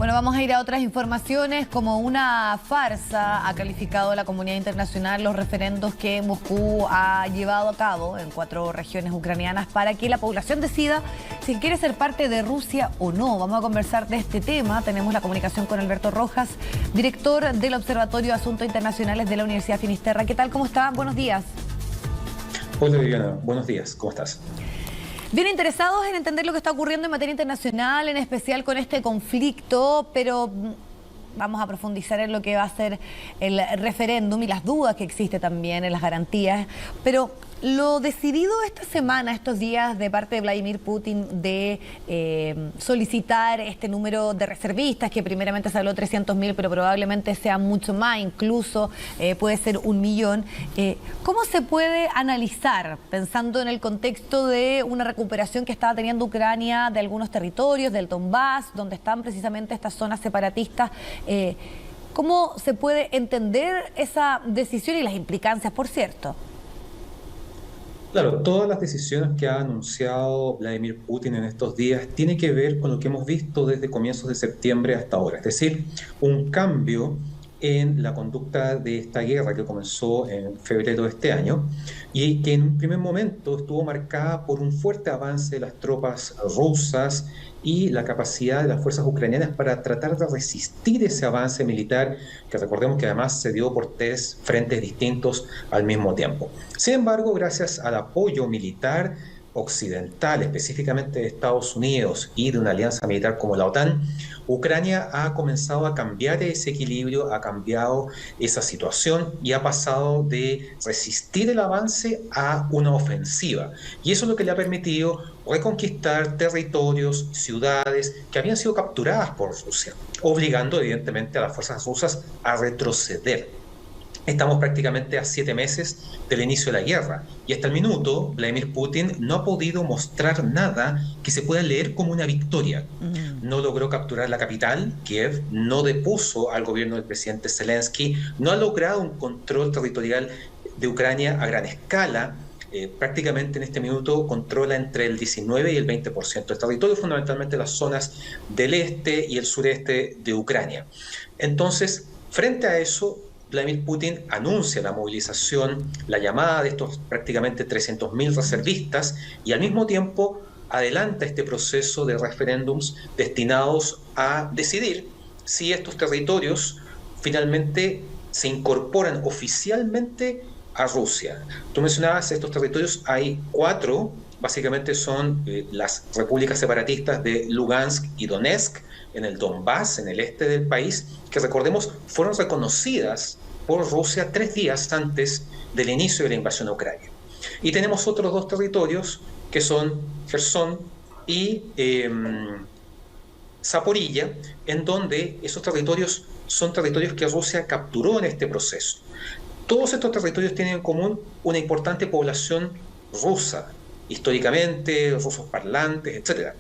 Bueno, vamos a ir a otras informaciones. Como una farsa ha calificado la comunidad internacional los referendos que Moscú ha llevado a cabo en 4 regiones ucranianas para que la población decida si quiere ser parte de Rusia o no. Vamos a conversar de este tema. Tenemos la comunicación con Alberto Rojas, director del Observatorio de Asuntos Internacionales de la Universidad Finisterra. ¿Qué tal? ¿Cómo está? Buenos días. Hola Viviana, buenos días. ¿Cómo estás? Bien interesados en entender lo que está ocurriendo en materia internacional, en especial con este conflicto, pero vamos a profundizar en lo que va a ser el referéndum y las dudas que existe también en las garantías. Pero lo decidido esta semana, estos días, de parte de Vladimir Putin de solicitar este número de reservistas, que primeramente se habló 300.000, pero probablemente sea mucho más, incluso puede ser 1.000.000. ¿Cómo se puede analizar, pensando en el contexto de una recuperación que estaba teniendo Ucrania de algunos territorios, del Donbass, donde están precisamente estas zonas separatistas? ¿Cómo se puede entender esa decisión y las implicancias, por cierto? Claro, todas las decisiones que ha anunciado Vladimir Putin en estos días tienen que ver con lo que hemos visto desde comienzos de septiembre hasta ahora, es decir, un cambio en la conducta de esta guerra que comenzó en febrero de este año y que en un primer momento estuvo marcada por un fuerte avance de las tropas rusas y la capacidad de las fuerzas ucranianas para tratar de resistir ese avance militar, que recordemos que además se dio por 3 frentes distintos al mismo tiempo. Sin embargo, gracias al apoyo militar occidental, específicamente de Estados Unidos y de una alianza militar como la OTAN, Ucrania ha comenzado a cambiar ese equilibrio, ha cambiado esa situación y ha pasado de resistir el avance a una ofensiva. Y eso es lo que le ha permitido reconquistar territorios, ciudades que habían sido capturadas por Rusia, obligando evidentemente a las fuerzas rusas a retroceder. Estamos prácticamente a 7 meses del inicio de la guerra y hasta el minuto Vladimir Putin no ha podido mostrar nada que se pueda leer como una victoria. No logró capturar la capital, Kiev, no depuso al gobierno del presidente Zelensky, no ha logrado un control territorial de Ucrania a gran escala. Prácticamente en este minuto controla entre el 19 y el 20% del territorio, fundamentalmente las zonas del este y el sureste de Ucrania. Entonces, frente a eso, Vladimir Putin anuncia la movilización, la llamada de estos prácticamente 300.000 reservistas y al mismo tiempo adelanta este proceso de referéndums destinados a decidir si estos territorios finalmente se incorporan oficialmente a Rusia. Tú mencionabas estos territorios, hay 4, básicamente son las repúblicas separatistas de Lugansk y Donetsk, en el Donbass, en el este del país, que recordemos fueron reconocidas por Rusia 3 días antes del inicio de la invasión a Ucrania. Y tenemos otros 2 territorios que son Gerson y Zaporilla, en donde esos territorios son territorios que Rusia capturó en este proceso. Todos estos territorios tienen en común una importante población rusa, históricamente, rusos parlantes, etc.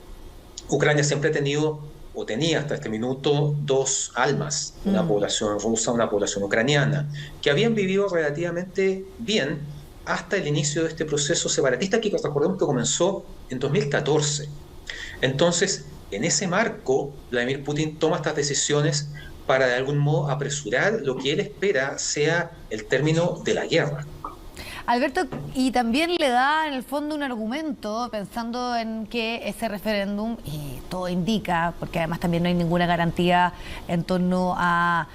Ucrania siempre ha tenido o tenía hasta este minuto 2 almas, una población rusa, una población ucraniana, que habían vivido relativamente bien hasta el inicio de este proceso separatista que recordemos que comenzó en 2014. Entonces, en ese marco, Vladimir Putin toma estas decisiones para de algún modo apresurar lo que él espera sea el término de la guerra. Alberto, y también le da en el fondo un argumento pensando en que ese referéndum, y todo indica, porque además también no hay ninguna garantía en torno a,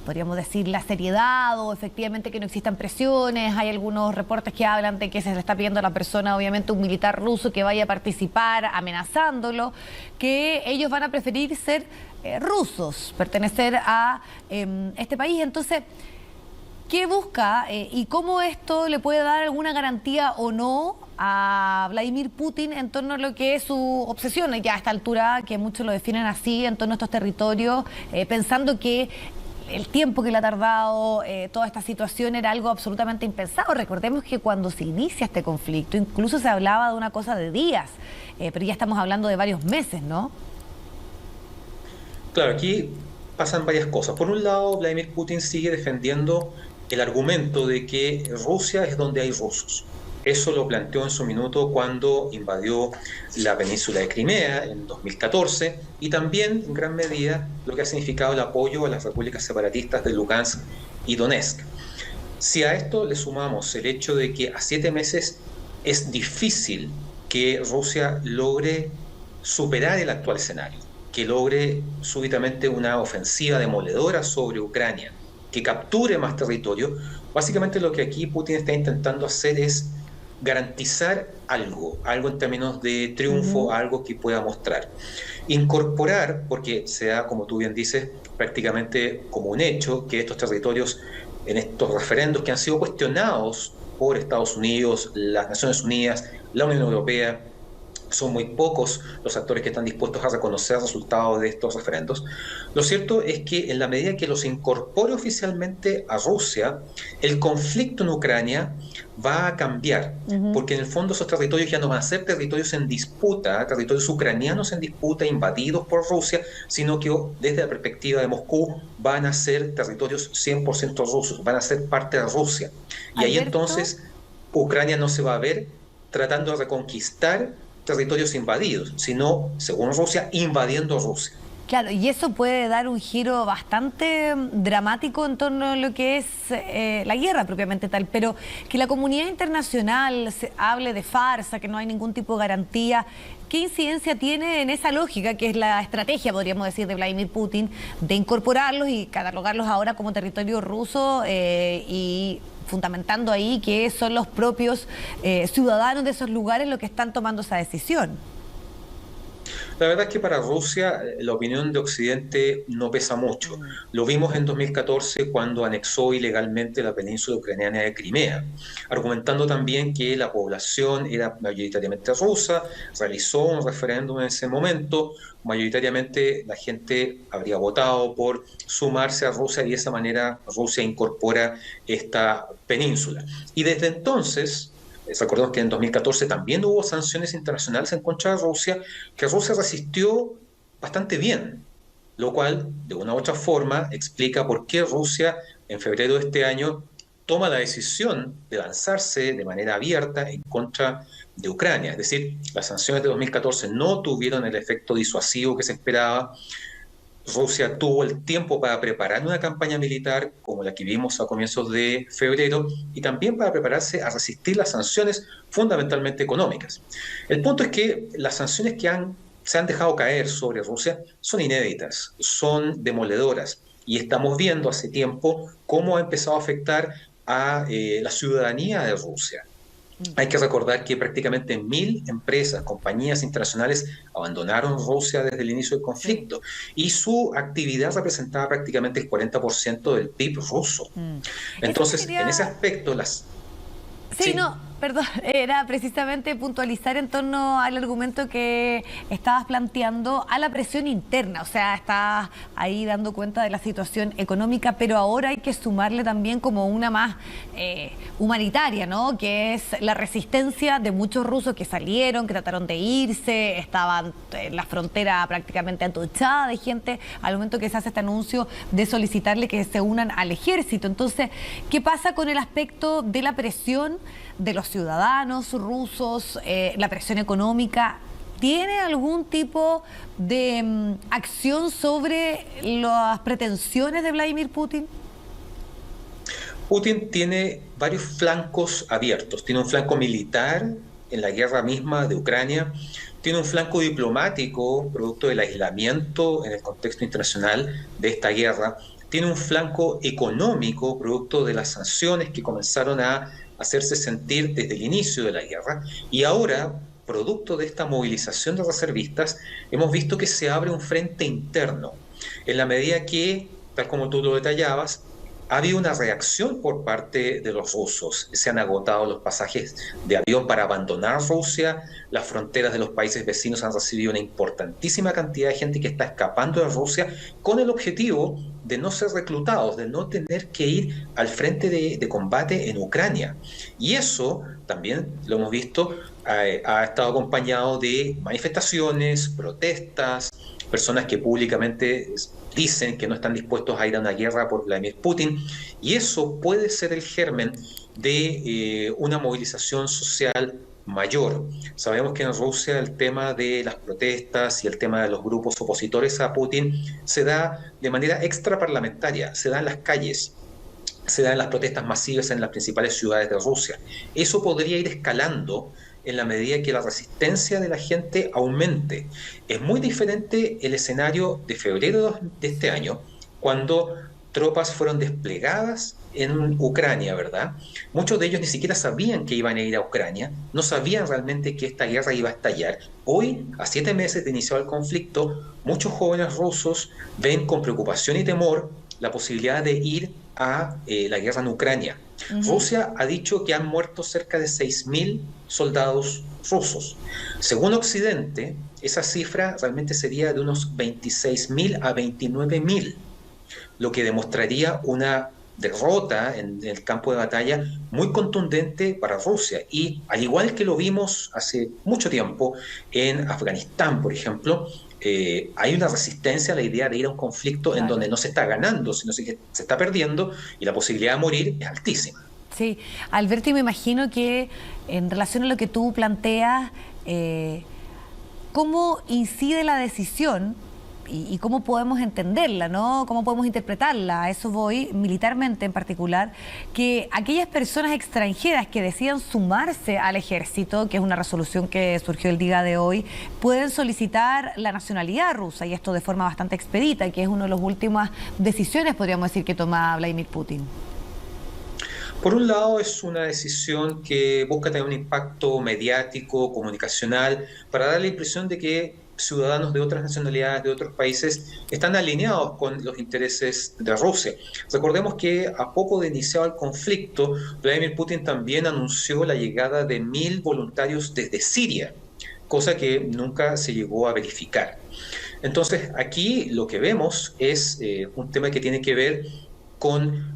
podríamos decir, la seriedad o efectivamente que no existan presiones. Hay algunos reportes que hablan de que se le está pidiendo a la persona, obviamente un militar ruso, que vaya a participar amenazándolo, que ellos van a preferir ser rusos, pertenecer a este país. Entonces, ¿qué busca y cómo esto le puede dar alguna garantía o no a Vladimir Putin en torno a lo que es su obsesión, ya a esta altura, que muchos lo definen así, en torno a estos territorios, pensando que el tiempo que le ha tardado toda esta situación era algo absolutamente impensado? Recordemos que cuando se inicia este conflicto, incluso se hablaba de una cosa de días, pero ya estamos hablando de varios meses, ¿no? Claro, aquí pasan varias cosas. Por un lado, Vladimir Putin sigue defendiendo el argumento de que Rusia es donde hay rusos. Eso lo planteó en su minuto cuando invadió la península de Crimea en 2014 y también en gran medida lo que ha significado el apoyo a las repúblicas separatistas de Lugansk y Donetsk. Si a esto le sumamos el hecho de que a 7 meses es difícil que Rusia logre superar el actual escenario, que logre súbitamente una ofensiva demoledora sobre Ucrania, que capture más territorio, básicamente lo que aquí Putin está intentando hacer es garantizar algo en términos de triunfo, algo que pueda mostrar. Incorporar, porque se da, como tú bien dices, prácticamente como un hecho, que estos territorios en estos referendos que han sido cuestionados por Estados Unidos, las Naciones Unidas, la Unión Europea, son muy pocos los actores que están dispuestos a reconocer resultados de estos referendos. Lo cierto es que en la medida que los incorpore oficialmente a Rusia, el conflicto en Ucrania va a cambiar, porque en el fondo esos territorios ya no van a ser territorios en disputa, territorios ucranianos en disputa, invadidos por Rusia, sino que desde la perspectiva de Moscú van a ser territorios 100% rusos, van a ser parte de Rusia. Y ahí entonces Ucrania no se va a ver tratando de reconquistar territorios invadidos, sino, según Rusia, invadiendo Rusia. Claro, y eso puede dar un giro bastante dramático en torno a lo que es la guerra propiamente tal, pero que la comunidad internacional hable de farsa, que no hay ningún tipo de garantía. ¿Qué incidencia tiene en esa lógica, que es la estrategia, podríamos decir, de Vladimir Putin, de incorporarlos y catalogarlos ahora como territorio ruso y fundamentando ahí que son los propios ciudadanos de esos lugares los que están tomando esa decisión? La verdad es que para Rusia la opinión de Occidente no pesa mucho. Lo vimos en 2014 cuando anexó ilegalmente la península ucraniana de Crimea, argumentando también que la población era mayoritariamente rusa, realizó un referéndum en ese momento, mayoritariamente la gente habría votado por sumarse a Rusia y de esa manera Rusia incorpora esta península. Y desde entonces, recordemos que en 2014 también hubo sanciones internacionales en contra de Rusia, que Rusia resistió bastante bien, lo cual, de una u otra forma, explica por qué Rusia, en febrero de este año, toma la decisión de lanzarse de manera abierta en contra de Ucrania. Es decir, las sanciones de 2014 no tuvieron el efecto disuasivo que se esperaba. Rusia tuvo el tiempo para preparar una campaña militar como la que vimos a comienzos de febrero y también para prepararse a resistir las sanciones fundamentalmente económicas. El punto es que las sanciones que se han dejado caer sobre Rusia son inéditas, son demoledoras y estamos viendo hace tiempo cómo ha empezado a afectar a la ciudadanía de Rusia. Hay que recordar que prácticamente 1.000 empresas, compañías internacionales abandonaron Rusia desde el inicio del conflicto y su actividad representaba prácticamente el 40% del PIB ruso. Entonces, en ese aspecto, Sí, no, perdón, era precisamente puntualizar en torno al argumento que estabas planteando a la presión interna, o sea, estabas ahí dando cuenta de la situación económica, pero ahora hay que sumarle también como una más humanitaria, ¿no? Que es la resistencia de muchos rusos que salieron, que trataron de irse, estaban en la frontera prácticamente atochada de gente al momento que se hace este anuncio de solicitarle que se unan al ejército. Entonces, ¿qué pasa con el aspecto de la presión de los ciudadanos rusos, la presión económica? ¿Tiene algún tipo de acción sobre las pretensiones de Vladimir Putin? Putin tiene varios flancos abiertos. Tiene un flanco militar en la guerra misma de Ucrania, tiene un flanco diplomático producto del aislamiento en el contexto internacional de esta guerra, tiene un flanco económico producto de las sanciones que comenzaron a hacerse sentir desde el inicio de la guerra y ahora, producto de esta movilización de reservistas, hemos visto que se abre un frente interno, en la medida que, tal como tú lo detallabas, ha habido una reacción por parte de los rusos. Se han agotado los pasajes de avión para abandonar Rusia, las fronteras de los países vecinos han recibido una importantísima cantidad de gente que está escapando de Rusia con el objetivo de no ser reclutados, de no tener que ir al frente de combate en Ucrania. Y eso también lo hemos visto, ha estado acompañado de manifestaciones, protestas, personas que públicamente dicen que no están dispuestos a ir a una guerra por Vladimir Putin, y eso puede ser el germen de una movilización social mayor. Sabemos que en Rusia el tema de las protestas y el tema de los grupos opositores a Putin se da de manera extraparlamentaria, se da en las calles, se dan las protestas masivas en las principales ciudades de Rusia. Eso podría ir escalando en la medida que la resistencia de la gente aumente. Es muy diferente el escenario de febrero de este año, cuando tropas fueron desplegadas en Ucrania, ¿verdad? Muchos de ellos ni siquiera sabían que iban a ir a Ucrania, no sabían realmente que esta guerra iba a estallar. Hoy, a 7 meses de iniciado el conflicto, muchos jóvenes rusos ven con preocupación y temor la posibilidad de ir a la guerra en Ucrania. Rusia ha dicho que han muerto cerca de 6.000 soldados rusos. Según Occidente, esa cifra realmente sería de unos 26.000 a 29.000, lo que demostraría una derrota en el campo de batalla muy contundente para Rusia. Y al igual que lo vimos hace mucho tiempo en Afganistán, por ejemplo, hay una resistencia a la idea de ir a un conflicto en donde no se está ganando, sino que se está perdiendo, y la posibilidad de morir es altísima. Sí, Alberto, y me imagino que en relación a lo que tú planteas, ¿cómo incide la decisión y cómo podemos entenderla, ¿no? ¿Cómo podemos interpretarla? A eso voy, militarmente en particular, que aquellas personas extranjeras que decidan sumarse al ejército, que es una resolución que surgió el día de hoy, pueden solicitar la nacionalidad rusa, y esto de forma bastante expedita, que es una de las últimas decisiones, podríamos decir, que toma Vladimir Putin. Por un lado, es una decisión que busca tener un impacto mediático, comunicacional, para dar la impresión de que ciudadanos de otras nacionalidades, de otros países, están alineados con los intereses de Rusia. Recordemos que a poco de iniciado el conflicto, Vladimir Putin también anunció la llegada de 1.000 voluntarios desde Siria, cosa que nunca se llegó a verificar. Entonces, aquí lo que vemos es un tema que tiene que ver con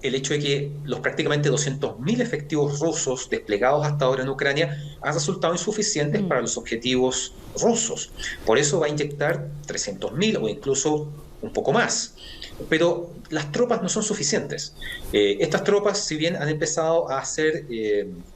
el hecho de que los prácticamente 200.000 efectivos rusos desplegados hasta ahora en Ucrania han resultado insuficientes para los objetivos rusos. Por eso va a inyectar 300.000 o incluso un poco más. Pero las tropas no son suficientes. Estas tropas, si bien han empezado a ser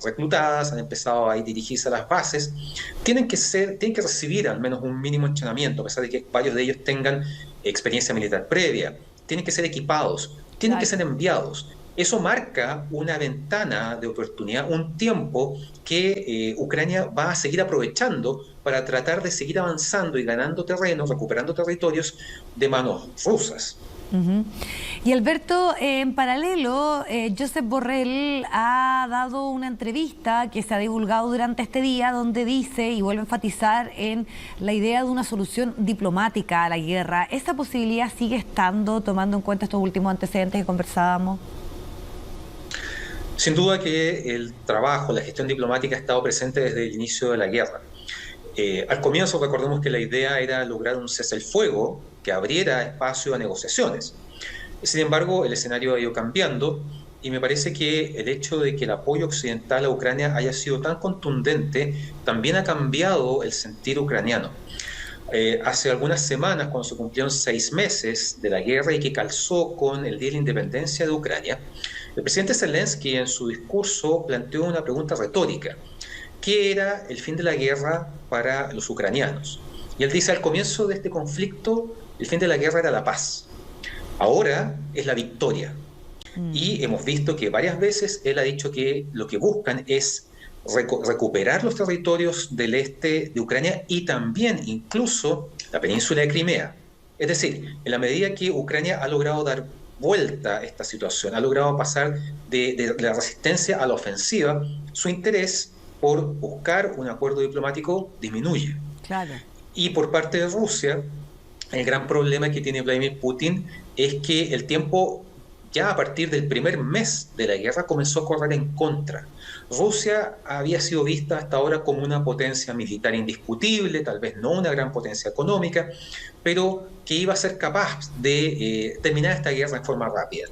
reclutadas, han empezado a dirigirse a las bases, tienen que recibir al menos un mínimo entrenamiento, a pesar de que varios de ellos tengan experiencia militar previa. Tienen que ser equipados, tienen que ser enviados. Eso marca una ventana de oportunidad, un tiempo que Ucrania va a seguir aprovechando para tratar de seguir avanzando y ganando terreno, recuperando territorios de manos rusas. Y Alberto, en paralelo, Josep Borrell ha dado una entrevista que se ha divulgado durante este día, donde dice y vuelve a enfatizar en la idea de una solución diplomática a la guerra. ¿Esa posibilidad sigue estando, tomando en cuenta estos últimos antecedentes que conversábamos? Sin duda que el trabajo, la gestión diplomática ha estado presente desde el inicio de la guerra. Al comienzo, recordemos que la idea era lograr un cese al fuego que abriera espacio a negociaciones. Sin embargo, el escenario ha ido cambiando, y me parece que el hecho de que el apoyo occidental a Ucrania haya sido tan contundente también ha cambiado el sentir ucraniano. Hace algunas semanas, cuando se cumplieron 6 meses de la guerra y que calzó con el Día de la Independencia de Ucrania, el presidente Zelensky en su discurso planteó una pregunta retórica: ¿qué era el fin de la guerra para los ucranianos? Y él dice: al comienzo de este conflicto, el fin de la guerra era la paz. Ahora es la victoria. Y hemos visto que varias veces él ha dicho que lo que buscan es recuperar los territorios del este de Ucrania y también incluso la península de Crimea. Es decir, en la medida que Ucrania ha logrado dar vuelta a esta situación, ha logrado pasar de la resistencia a la ofensiva, su interés por buscar un acuerdo diplomático disminuye. Claro. Y por parte de Rusia, el gran problema que tiene Vladimir Putin es que el tiempo, ya a partir del primer mes de la guerra, comenzó a correr en contra. Rusia había sido vista hasta ahora como una potencia militar indiscutible, tal vez no una gran potencia económica, pero que iba a ser capaz de terminar esta guerra en forma rápida.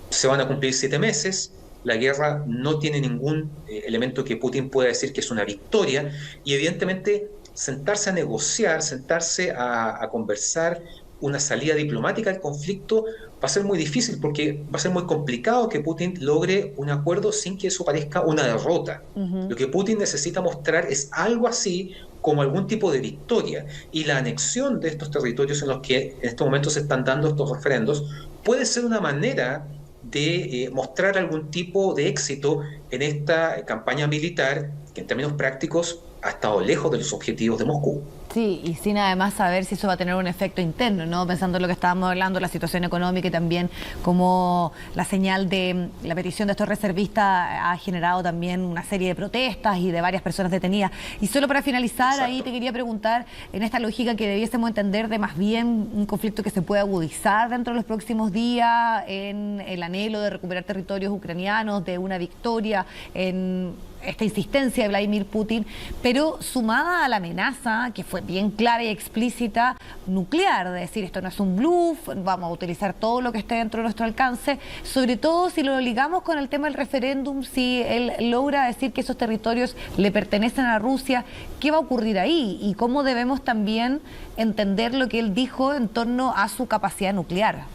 Se van a cumplir 7 meses, la guerra no tiene ningún elemento que Putin pueda decir que es una victoria, y evidentemente sentarse a negociar, sentarse a conversar una salida diplomática al conflicto va a ser muy difícil porque va a ser muy complicado que Putin logre un acuerdo sin que eso parezca una derrota. Lo que Putin necesita mostrar es algo así como algún tipo de victoria. Y la anexión de estos territorios en los que en estos momentos se están dando estos referendos puede ser una manera de mostrar algún tipo de éxito en esta campaña militar que en términos prácticos ha estado lejos de los objetivos de Moscú. Sí, y sin además saber si eso va a tener un efecto interno, ¿no? Pensando en lo que estábamos hablando, la situación económica y también como la señal de la petición de estos reservistas ha generado también una serie de protestas y de varias personas detenidas. Y solo para finalizar, Exacto. ahí te quería preguntar, en esta lógica que debiésemos entender de más bien un conflicto que se puede agudizar dentro de los próximos días, en el anhelo de recuperar territorios ucranianos, de una victoria, en esta insistencia de Vladimir Putin, pero sumada a la amenaza, que fue bien clara y explícita, nuclear, de decir, esto no es un bluff, vamos a utilizar todo lo que esté dentro de nuestro alcance, sobre todo si lo ligamos con el tema del referéndum, si él logra decir que esos territorios le pertenecen a Rusia, ¿qué va a ocurrir ahí? Y cómo debemos también entender lo que él dijo en torno a su capacidad nuclear.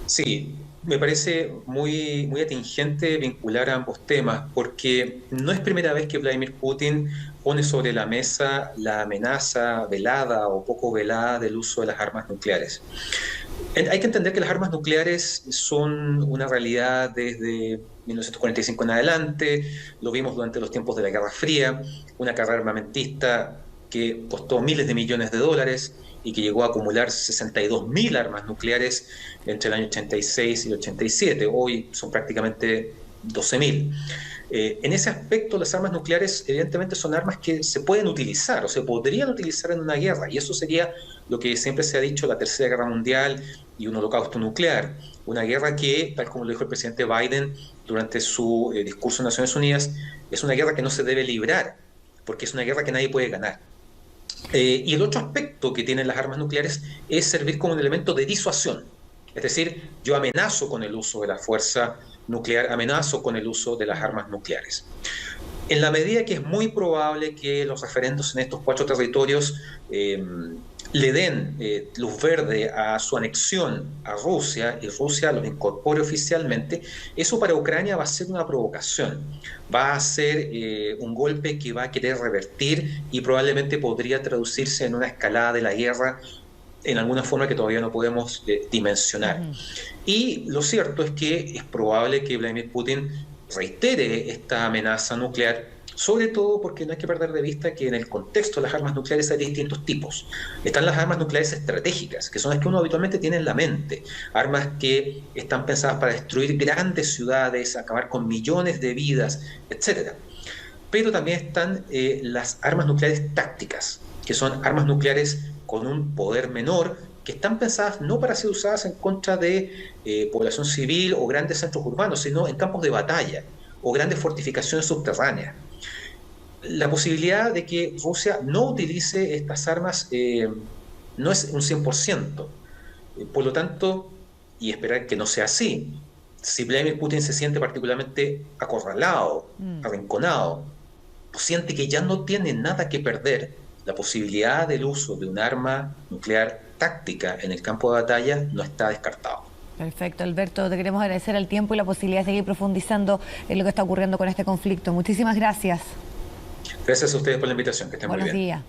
Sí, me parece muy atingente vincular a ambos temas, porque no es primera vez que Vladimir Putin pone sobre la mesa la amenaza velada o poco velada del uso de las armas nucleares. Hay que entender que las armas nucleares son una realidad desde 1945 en adelante, lo vimos durante los tiempos de la Guerra Fría, una carrera armamentista que costó miles de millones de dólares y que llegó a acumular 62.000 armas nucleares entre el año 86 y el 87. Hoy son prácticamente 12.000. En ese aspecto, las armas nucleares evidentemente son armas que se pueden utilizar o se podrían utilizar en una guerra, y eso sería lo que siempre se ha dicho, la Tercera Guerra Mundial y un holocausto nuclear. Una guerra que, tal como lo dijo el presidente Biden durante su discurso en Naciones Unidas, es una guerra que no se debe librar, porque es una guerra que nadie puede ganar. Y el otro aspecto que tienen las armas nucleares es servir como un elemento de disuasión. Es decir, yo amenazo con el uso de la fuerza nuclear, amenazo con el uso de las armas nucleares. En la medida que es muy probable que los referendos en estos 4 territorios le den luz verde a su anexión a Rusia y Rusia los incorpore oficialmente, eso para Ucrania va a ser una provocación, va a ser un golpe que va a querer revertir y probablemente podría traducirse en una escalada de la guerra en alguna forma que todavía no podemos dimensionar. Y lo cierto es que es probable que Vladimir Putin reitere esta amenaza nuclear, sobre todo porque no hay que perder de vista que en el contexto de las armas nucleares hay distintos tipos. Están las armas nucleares estratégicas, que son las que uno habitualmente tiene en la mente, armas que están pensadas para destruir grandes ciudades, acabar con millones de vidas, etc. Pero también están las armas nucleares tácticas, que son armas nucleares con un poder menor, que están pensadas no para ser usadas en contra de población civil o grandes centros urbanos, sino en campos de batalla o grandes fortificaciones subterráneas. La posibilidad de que Rusia no utilice estas armas no es un 100%. Por lo tanto, y esperar que no sea así, si Vladimir Putin se siente particularmente acorralado, arrinconado, siente que ya no tiene nada que perder, la posibilidad del uso de un arma nuclear táctica en el campo de batalla no está descartado. Perfecto, Alberto, te queremos agradecer el tiempo y la posibilidad de seguir profundizando en lo que está ocurriendo con este conflicto. Muchísimas gracias. Gracias a ustedes por la invitación, que estén muy bien. Buenos días.